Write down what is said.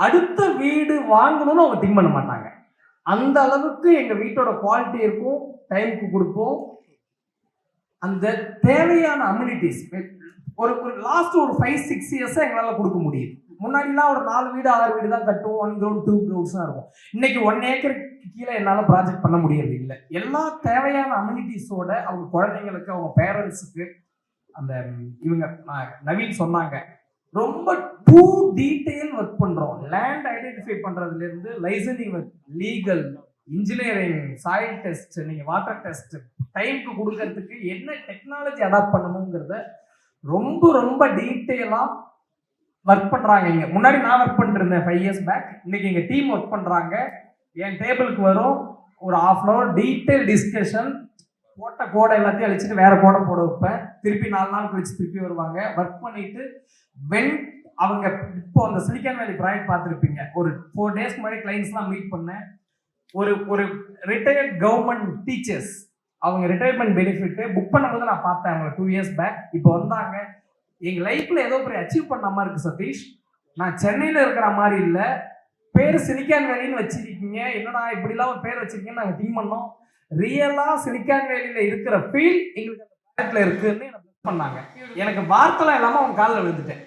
அடுத்த வீடு வாங்கணும்னு அவங்க திங்க் பண்ண மாட்டாங்க. அந்த அளவுக்கு எங்க வீட்டோட குவாலிட்டி இருக்கும், டைமுக்கு கொடுப்போம். அந்த தேவையான அம்யூனிட்டிஸ் ஒரு ஒரு லாஸ்ட் ஒரு 5-6 இயர்ஸா எங்களால கொடுக்க முடியுது. முன்னாடிலாம் ஒரு 4 வீடு 6 வீடு தான் கட்டுவோம், 1 கிரவுண்ட் 2 கிரவுண்ட்ஸ் தான் இருக்கும். இன்னைக்கு 1 ஏக்கருக்கு கீழே என்னால ப்ராஜெக்ட் பண்ண முடியறது இல்லை. எல்லா தேவையான அம்யூனிட்டிஸோட அவங்க குழந்தைங்களுக்கு, அவங்க பேரண்ட்ஸுக்கு, அந்த இவங்க நவீன் சொன்னாங்க, ரொம்ப டூ டீடைல் ஒர்க் பண்றோம். லேண்ட் ஐடென்டிஃபை பண்றதுல இருந்து licensing, legal, engineering, soil test, நீங்க வாட்டர் டெஸ்ட், டைமுக்கு கொடுக்கறதுக்கு என்ன டெக்னாலஜி அடாப்ட் பண்ணணுங்கிறத ரொம்ப ரொம்ப டீட்டெயிலா ஒர்க் பண்றாங்க. இங்க முன்னாடி நான் ஒர்க் பண்ணிட்டு இருந்தேன் 5 இயர்ஸ் பேக். இன்னைக்கு எங்க டீம் ஒர்க் பண்றாங்க. என் டேபிளுக்கு வரும், ஒரு 1/2 hour டீட்டெயில் டிஸ்கஷன், போட்ட கோடை எல்லாத்தையும் அழிச்சிட்டு வேற கோடை போட வைப்பேன். திருப்பி 4 நாள் கழிச்சு திருப்பி வருவாங்க, ஒர்க் பண்ணிட்டு அவங்க இப்போ அந்த சிலிக்கான் வேலி ப்ராஜெக்ட் பார்த்துருப்பீங்க. ஒரு 4 days முன்னாடி கிளைண்ட்ஸ்லாம் மீட் பண்ணேன். ஒரு ரிட்டையர்ட் கவர்மெண்ட் டீச்சர்ஸ், அவங்க ரிட்டையர்மெண்ட் பெனிஃபிட் புக் பண்ணும்போது நான் பார்த்தேன் அவங்க 2 years பேக். இப்போ வந்தாங்க, எங்க லைஃப்ல ஏதோ ஒரு அச்சீவ் பண்ண மாதிரி இருக்கு சதீஷ், நான் சென்னையில இருக்கிற மாதிரி இல்லை, பேர் சிலிக்கான் வேலின்னு வச்சிருக்கீங்க, என்னடா இப்படிலாம் ஒரு பேர் வச்சிருக்கீங்கன்னு நாங்கள் திங்க் பண்ணோம். ரியலா சிலிக்கான் வேலியில இருக்கிற ஃபீல் எங்களுக்கு அந்த ப்ராஜெக்ட்ல இருக்குன்னு பண்ணாங்க. எனக்கு வார்த்தைலாம் இல்லாம அவங்க காலில் விழுந்துட்டேன்.